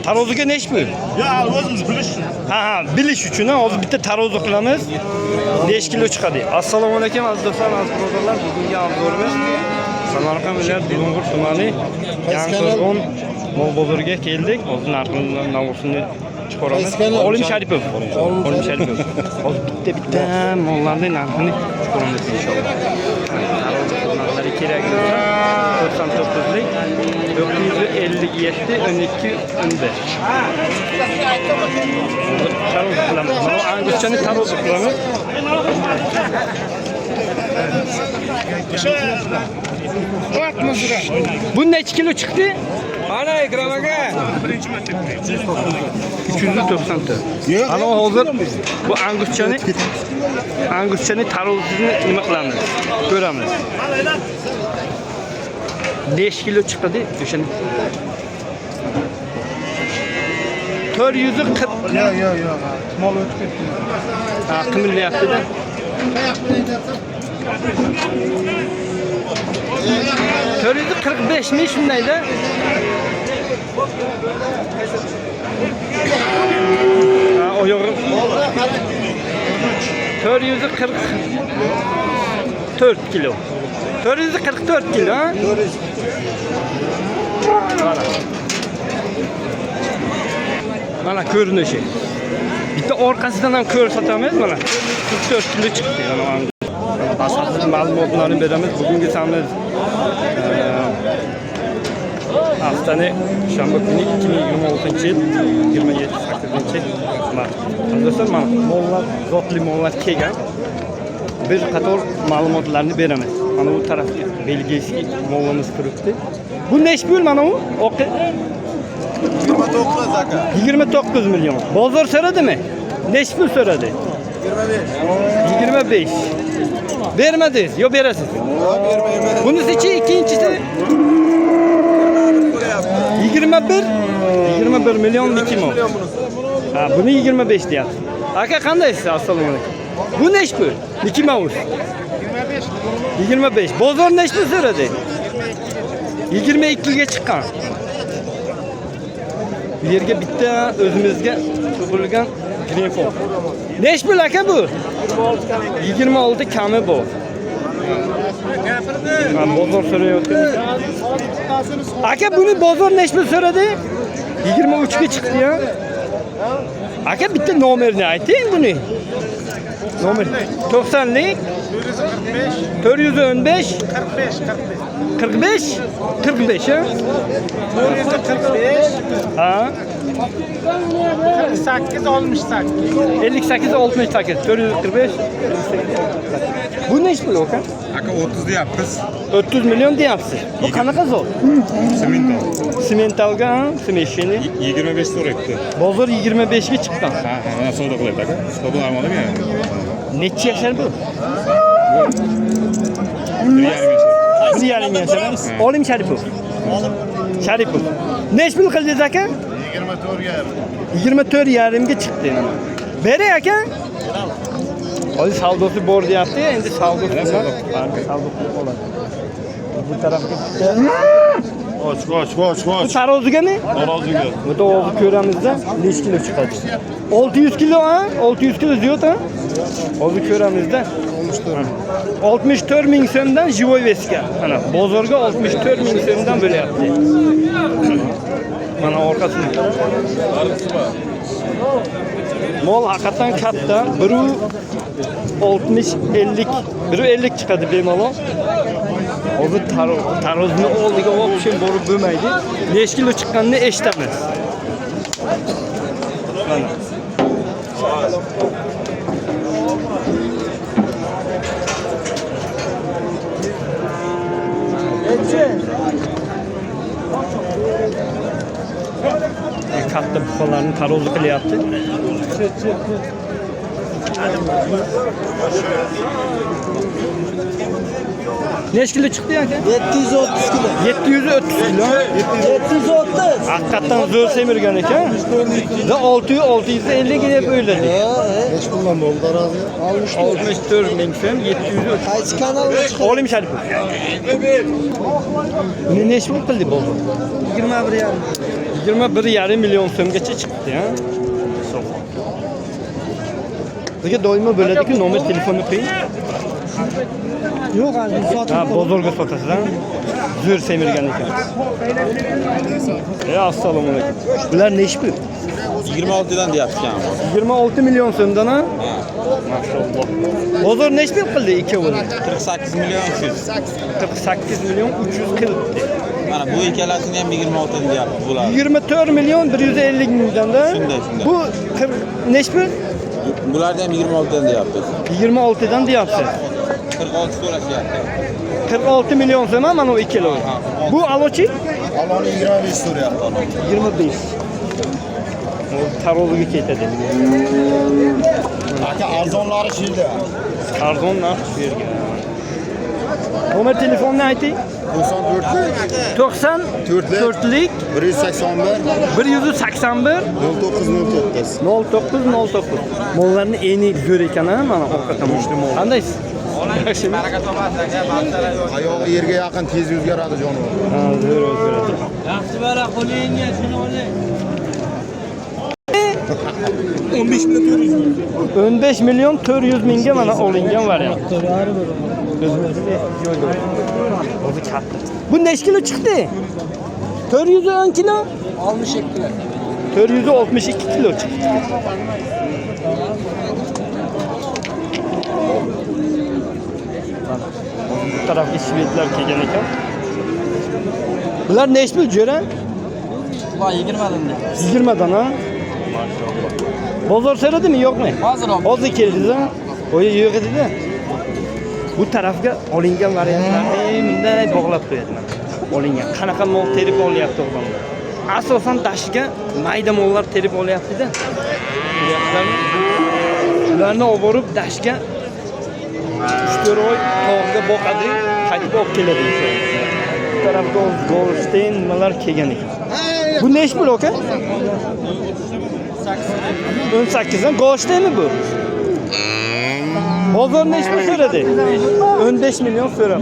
Taroziga nechi pul? Ya o'zimiz bilish uchun. Ha, bilish uchun hozir bitta tarozi qilamiz. Nechi kilo chiqadi? Assalomu alaykum aziz do'stlar, aziz birodarlar. Bugungi obzorimiz Samarqand viloyat Bulung'ur tumani Yangiqo'rg'on mol bozoriga keldik. Hozir narxini chiqaramiz. Olim Sharipov. Olim Sharipov. Hozir bitta mollarning narxini chiqaramiz inshaalloh. Tarozi xizmatlari kerak bo'lsa 99lik 957 12 15. Tarozi qilamiz. Mana anguschani tarozi qilamiz. Bu necha kilo chiqdi? Mana Ikrom aka. 394. Ana hozir bu anguschani tarozisini nima qilamiz? Ko'ramiz. 5 kilo chiqdi o'shani. 440. Yo'q. Mol o'tib ketdi. Ha, qimilyapti-da. 445 mi shundayda? Ha, oyog'i 444 kilo. 444 kilo, ha? Mana ko'rinishi. Bitta orqasidan ham ko'rsatamiz mana. 44 kilo chiqdi. Asosiy ma'lumotlarni beramiz. Bugungi sanamiz haftani shanba kuni 2026-yil 27-8-yil. Mana mollar, zotli mollar kelgan. Bir qator ma'lumotlarni beramiz. Mana bu tarafda belgiyskiy mollamiz turibdi. Bu necha pul mana u? 29 aka. 29 milyon. Bozor so'radimi? Necha pul so'radi? 25. Vermediniz. Yok berasiz. Bermayman. Bunisi ikincisi 21 milyon 2 mol. Ha, bunu 25 deyapti. Aka qandaysiz? Assalomu alaykum. Bu nechi pul? 2 mavuz. 25. Bozor nechi pul so'radi? 22 ga chiqqan. Bu yerga bitta o'zimizga tug'ilgan Greenford. Nechi pul aka bu? 26 kami bor. Ha, bozor so'rayotgan. Aka buni bozor nechi pul so'radi? 23 ga chiqdi ya. Aka bitta nomerini ayting buni. Nomer 90'lik 415 45 45 ha? 445 Ha? 48 68. 58 68 445 Bu ne iş bu Okan? Aka 30 deyapmiz. 30 milyon deyapsiz. Bu qanaqa zot? Simental. Simentalga smeshini 25 so'rayapti. bozor 25 ga chiqqan. Ha, mana savdo qilyapti aka. Savdo normalmi yani? Necha yashar bu? 1,5 yashar. 1,5 yashar. Olim Sharipov. Sharipov. Necha pul qildingiz aka? 24,5 ga chiqdi. Bering aka. Hozir savdosi bor deyapti, endi savdosi bilan banka savdosi bo'ladi. Bu tarafga Qoch. bu tarozigami? Taroziga. Bu da hozir ko'ramizda necha kilo chiqadi? 600 kilo ha? 600 kilo ziyod ha? Hozir ko'ramizda 64 ming so'mdan живой весga. Mana bozorga 64 ming so'mdan bo'lyapti. Mana orqasini. Mol haqiqatan katta. 60-50, 50 chiqadi bemalol. Hozir tarozini oldiga olib borib bo'lmaydi. Necha kilo chiqqanini eshitamiz. Mana. Katta buqalarni tarozi qilyapti. Neç kilo çıktı ya? 730 kilo. 730 kilo. 730. Hakikaten zor semirgen ekan. Da 650 kilo böyle. Hiç kullanma oldu razı. Almış. 64 ming so'm 730. Qaysi kanalga chiqadi? Olim Sharipov. Buni nechi pul qildi bo'ldi? 21,5. 21,5 million so'mgacha chiqdi, ha. Sizga doimo bo'ladi-ku, nomer telefonni qo'ying. Yo'q, hali sotib Ha, bozorga sotasiz, ha. Zo'r semirgan ekan. Assalomu alaykum. Bular nechi pul? 26 dan deyapti. 26 million so'mdan, ha? Maşallah. Bozor nechi pul qildi ikkovini? 48 milyon 300. 48 million 340. Mana bu ikkalasini ham 26 dan deyapti bular. 24 million 150 mingdan-da. Shunday. Bu 40 nechi pul? Bularda ham 26 dan deyapti. 26 dan deyapsiz. 46 so'rashyapti. 46 million so'm mana o ikkalovi. Bu alochi Aloni 25 so'rayapti. 25. O taroziga ketadi. Aka arzonlari shilda. Arzon narx shu yerga. Nomer telefonni ayting. 94 lik 181 181 0909. 0909. Mollarni eni zo'r ekan, ha, mana orqa tomonda. Qandaysiz? Yaxshimi? Oyog'i yerga yaqin tez o'zgaradi jonivor. Ha, zo'r o'zgaradi. Yaxshi bala qo'lingga shuni oling. 15 million 400 mingga mana olingan variant. O'zi katta. Bu necha kilo chiqdi? 410 kilo? 62 kilo. 462 kilo chiqdi. Bu tarafga shvedlar kelgan ekan. Bular necha pul jo'ra? Voy 20 dan. 20 dan, ha? Maşallah. Bozor so'radimi, yo'qmi? Hozir keldingiz, ha? O'yi yo'q edi-da. Bu tarafga olingan variantlarni bunday bog'lab qo'yadilar. Olingan. Qanaqa mol terib olyapti odamlar? Asosan dashiga mayda mollar terib olyapti-da. Ularni olib borib dashga 3-4 oy tog'ga boqadi, qaytib olib keladi. Bu tarafga Golstein nimalar kelgan ekan. Bu nechi pul aka? 18 dan Golsteinmi bu? Bozor nechi pul so'radi? 15 million so'rab.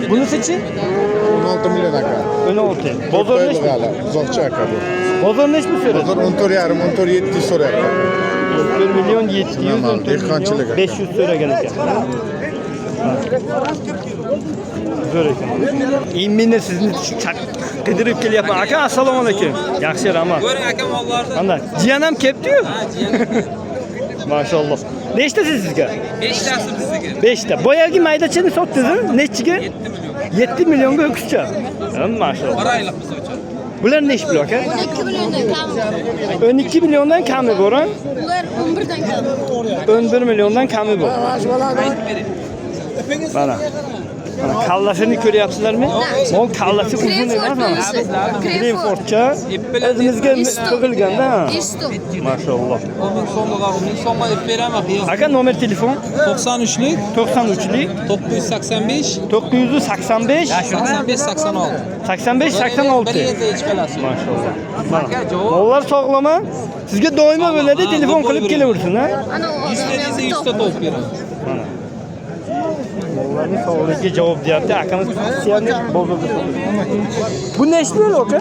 Bunisi-chi? 16 million aka. 16. Bozor nechi pul? Uzoqcha aka bu. Bozor nechi pul so'radi? Bozor 14,5 so'rayapti. 1 million 700, 14 dehqonchilik million 500 so'ragan ekan. Zo'r ekan. Meni sizni qidirib kelyapman. Aka, assalomu alaykum. Yaxshi, rahmat. Ko'ring aka mollarni. Qanday? Jiyan ham kelibdi-yu. Maşallah. Nechtasi sizga? 5 tasi bizga. 5 ta. Boyagi maydachani sotdingizmi? Nechiga? 7 millionga o'kischa. Maşallah. Bir oylik biz uchun. Bular nechi pul aka? 12 milliondan kami. 12 milliondan kami bor, ha? Ular 11 dan kami. 11 milliondan kami bor. Mana. Mana kallasini ko'ryapsizlarmi? Mol kallasi uzun emas mana. Kremfortcha o'zimizga qilganda. Maşallah. 10 so'mga 10 so'mga deb beraman. Aka nomer telefon 93lik 93lik 985 985 85 86. 85 86. chiqalasi. Maşallah. Mana. Mollar sog'lama. Sizga doimo bo'ladi, telefon qilib kelaversin, ha? Ana o 100 ta desa 100 ta topib beraman. Mana. Mollarning sog'ligiga javob deyapti. Akamiz passiyani bozorda sotadi. Bu nechi pul aka?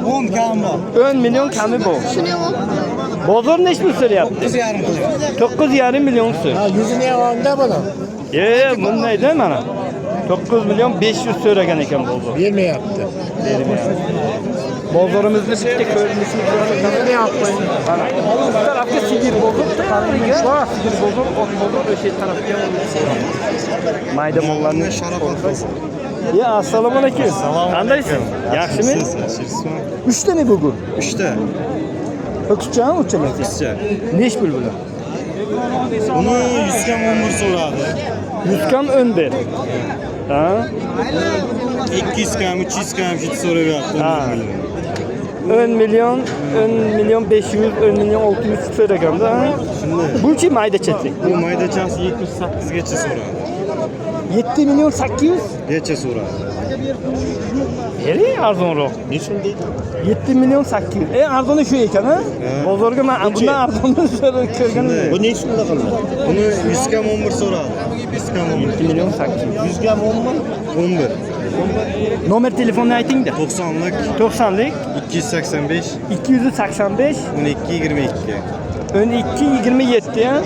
10 kam bor. 10 million kami bor. Shuni ham Bozor nechi pul so'rayapti? 9,5 million so'm. Ha, yuzini ham onda buni. Bundayda mana. 9 million 500 so'ragan ekan bozor. Bermayapti. Bozorimizni bitta ko'rinishini ko'ramiz. Mana. Bu tarafga sigir bozor, va sigir bozor, ot bozor o'sha tarafga. Mayda mollarni Ya, assalomu alaykum. Qandaysiz? Yaxshimi? 3 tami bugun? 3 ta. O'qishcha, o'chami? Nech pul bular? Buni 100 kam 11 so'radi. 100 kam 11. Ha? 200 kam, 300 kam shit so'rayapti. Ha. 10 million 500, 10 million 600 so'raganda, ha? Bunchi mayda chetlik. Bu maydachasi 78 gacha so'radi. 7 million 800 Gacha so'radi. Eri arzonroq. Nechun deydi? 7 million 800. Arzoni shu ekan, ha? Bozorga men bundan arzonni ko'rganim yo'q. Bu nechi pulda qildi? Buni 100 kam 11 so'radi. 100 kam 11. 7 million 800. 100 kam 11. Nomer telefonni ayting-da. 90'lık 90'lik 285 285 12 22. 12 27 ya.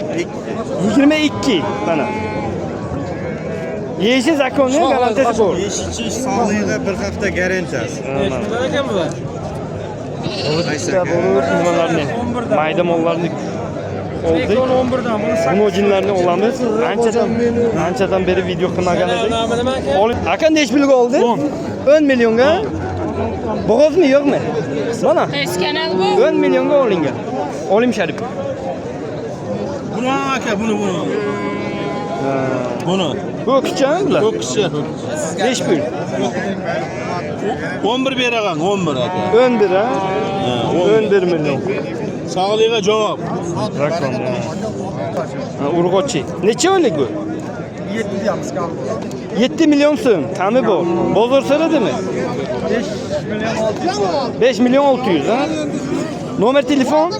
22 mana. Yeşil zakonning garantiyasi bor. Yeşilçi sağlığına bir hafta garantiyasi. Işte bu nimalarni, mayda mollarni oldu. Mojinlarni olamiz. Anchadan beri video qilmagan edik. Aka necha pulga oldi? 10 millionga. Bo'g'ozmi yo'qmi? Mana Qaysi kanal bu? 10 millionga olingan. Olim Sharif. Bunu aka bunu. Bunu. Bu kichkami bular? Bu kishi. Necha pul? 11 beragan 11 aka. 11 ha? 11 million. Sağlığına cevap. Rakam ya. Urg'ochi. Necha oylik bu? 7 milyon so'm. Qami bor. Bozor so'radimi? 5 milyon 600 ha? Nomer telefon?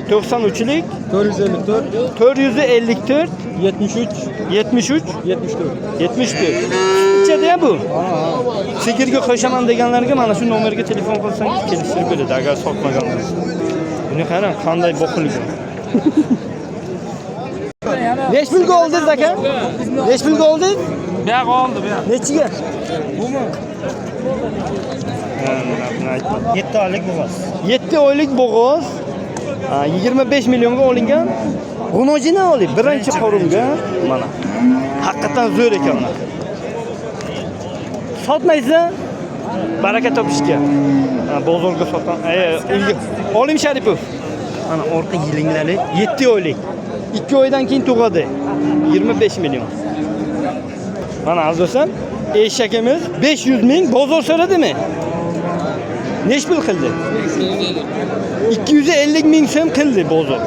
93'lik 454 73 74. Ichida bu. Sigirga qo'shaman deganlarga mana shu nomerga telefon qilsangiz kelishtirib beradi agar sotmaganlar. Buni qarang qanday boqilgan. Necha pulga oldingiz aka? Necha pulga oldingiz? Bu yoq oldi, bu yoq. Nechiga? Bumi? 7 oylik bo'g'oz. 7 oylik bo'g'oz. 25 millionga olingan. G'unojini olib, birinchi qorumga mana. Haqiqatan zo'r ekanlar. Sotmaysiz? Baraka topishga. Bozorga sotan. Olim Sharipov. Mana orqa yilinglari 7 oylik. 2 oydan keyin tug'adi. 25 million. Mana azosam eshakimiz 500 ming bozor so'radimi? Necha pul qildi? 250 ming so'm qildi bozor.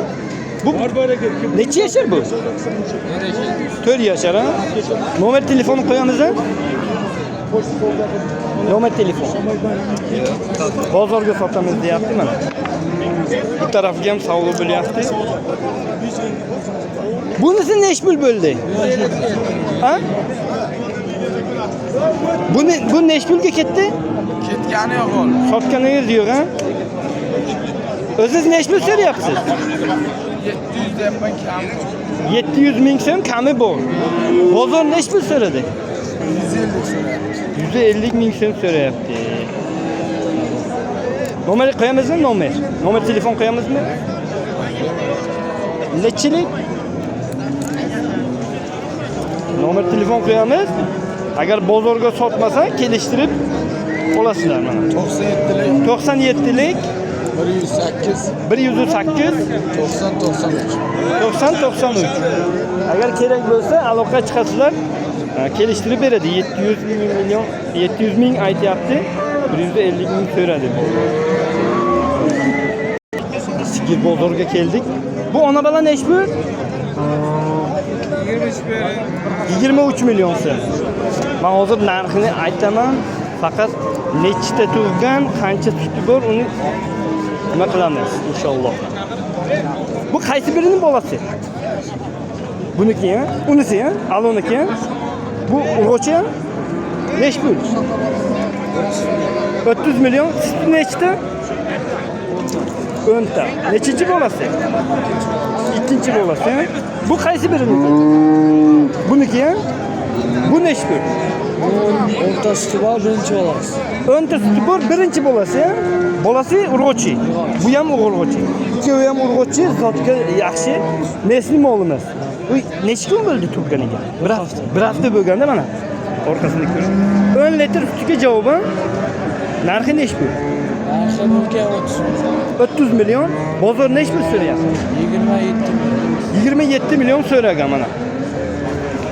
Bu necha yashar bu? 4 yashar ha? Nomer telefonni qo'yamiz ha? Nomer telefon. Bozorga sotamiz deyapti mana. Bu tarafga ham savdo bo'lyapti. Bunisi necha pul bo'ldi? Ha? Bu necha pulga ketdi? Ketgani yo'q oğlum. Sotganingiz yo'q ha? O'zingiz necha pul so'rayapsiz? 700 yapman kam. 700 ming so'm kami bor. Bozor necha pul so'radi? 150 ming so'm so'rayapti. Nomer qo'yamizmi? Nomer telefon qo'yamizmi? Nechilik? Nomer telefon qo'yamiz. Agar bozorga sotmasa kelishtirib olasizlar mana. 97lik 108 90 Agar kerak bo'lsa aloqa chiqasizlar. Kelishtirib beradi. 700 ming aytyapti. 150 ming so'radi. Sigir bozorga keldik. Bu ona bola necha pul? 23 million so'm. Men hozir narxini aytaman. Faqat nechta tug'gan, qancha suti bor, uni nima qilamiz inshaalloh. Bu qaysi birining bolasi? Buniki ha? Unisi ha? Aloniki ha? Bu urg'ochi ha? Necha pul? 30 million. Suti nechta? 10 ta. Nechinchi bolasi? Ikkinchi bolasi ha? Bu qaysi biriniki? Buniki ha? Bu necha pul? 10 suti bor, birinchi bolasi. 10 ta suti bor, birinchi bolasi ha? Bolasi urg'ochi. Bu ham urg'ochi. Ikkovi ham urg'ochi, zotga yaxshi. Mesli molimiz. U necha kun bo'ldi tug'ganiga? Bir hafta bo'lganda mana orqasini ko'ring. 10 litr sutiga javoban narxi necha pul? Narxi 30 million. Bozor necha pul so'rayapti? 27 million so'ragan mana.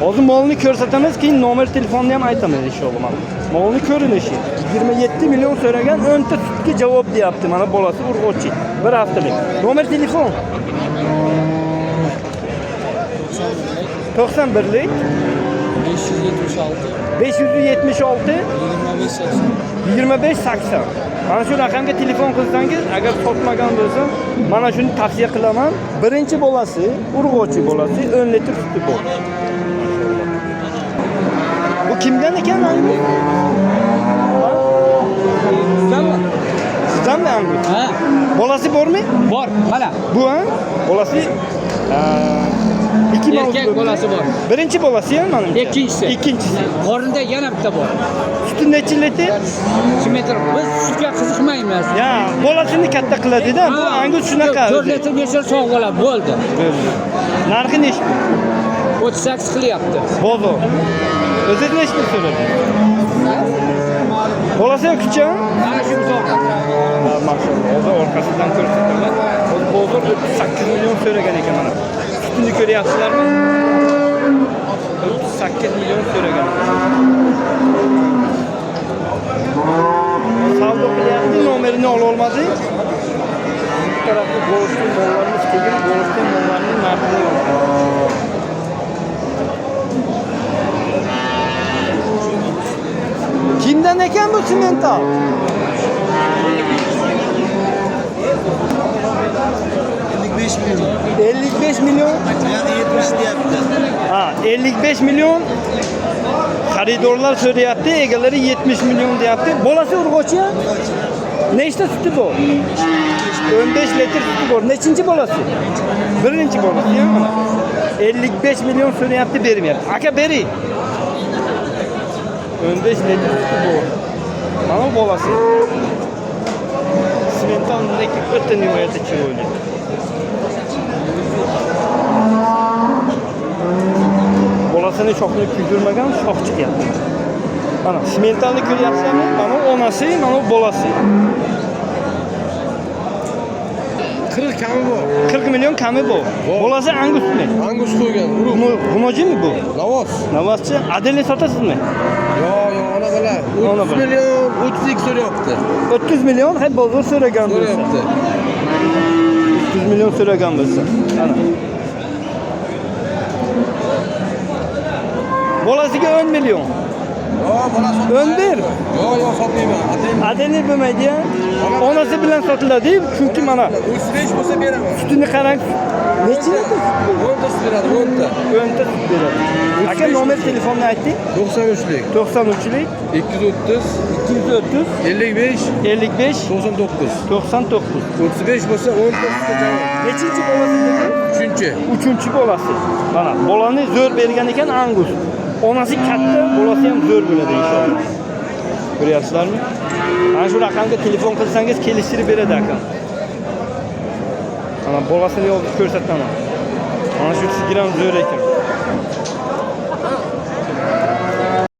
Hozir molni ko'rsatamiz, keyin nomer telefonni ham aytamiz inshaalloh mana. Molni ko'rinishi 27 million so'ragan, 10 ta sutga javob deyapti. Mana bolasi urg'ochi. Bir haftalik. Nomer telefon 91lik 576 25 80. Mana shu raqamga telefon qilsangiz, agar sotmagan bo'lsa, mana shuni tavsiya qilaman. Birinchi bolasi, urg'ochi bolasi, 10 litr suti bor. Bu Kimden ekan Angus? Sizdanmi? Sizdanmi Angus? Ha, Bolasi bormi? bor. Mana. Bu ha? Bolasi ikki Erkak bolasi bor. Birinchi bolasi ham mana. Ikkinchisi. Ikkinchisi. Qornida yana bitta bor. Suti necha litr? Simetr. Biz sutga qiziqmaymiz. Ya, bolasini katta qiladi-da. Bu Angus shunaqa. 4 litr bersa sog' bo'ladi, bo'ldi. Narxi nechta? 38 qilyapti. Bozor. O'zi nechta so'radi? Bolasi kucha? Mana shu sog'. Maşallah. O da orkasından ko'rsataman. O bozor 38 milyon so'ragan ekan mana. Sutini ko'ryapsizlarmi? 38 milyon so'ragan. Savdo qilyapti, nomerini ola olmadi. Bu tarafda Golston mollarimiz kelgan, Golston mollarining narxini yo'q. Kimdan ekan bu simental? 55 milyon. Yani 70 deyapti. Ha, 55 milyon. Xaridorlar so'rayapti, egalari 70 milyon deyapti. Bolasi urg'ochi? Nechta suti bor? 15 litr suti bor. Nechinchi bolasi? Birinchi bolasi ya mana. 55 milyon so'rayapti, bermayapti. Aka beri. 15 litr suti bor. Mana bolasi. Simental neki o'ta nihoyatda chiroyli. Bolasini shoxni kuydirmagan, shox chiqyapti. Mana simentalni ko'ryapsizmi? Mana onasi, mana bolasi. 40 kami bor. 40 milyon kami bor. Bolasi Angusmi? Angus qo'ygan. G'umojimi bu? Lavos. Navaschi, adelni sotasizmi? Yo, ona bilan. Ona 30 bilan. million 32 so'rayapti. 30 milyon, hay bozor so'ragan bo'lsa. So'rayapti. 30 milyon so'ragan bo'lsa. Ana. Bolasiga 10 milyon. Yo, bola sotmaydi. 11. Yo, sotmayman. Adeni bo'lmaydi ya. Onasi bilan sotiladi, chunki mana 35 bo'lsa beraman. sutini qarang. Necha litr? 10 ta beradi, 10 ta. 10 ta sut beradi. Aka nomer telefonni ayting. 93lik, 93lik 230, 230 55, 55 99. 99. 35 bo'lsa 10 ta sutga javob. Nechinchi bolasi dedi? 3-chi. Uchinchi bolasi. Mana bolani zo'r bergan ekan Angus. Onasi katta, bolasi ham zo'r bo'ladi inshaalloh. Ko'ryapsizlarmi? Mana shu raqamga telefon qilsangiz kelishtirib beradi akam. Mana bolasini yozib ko'rsataman. Mana shu sigir ham zo'r ekan.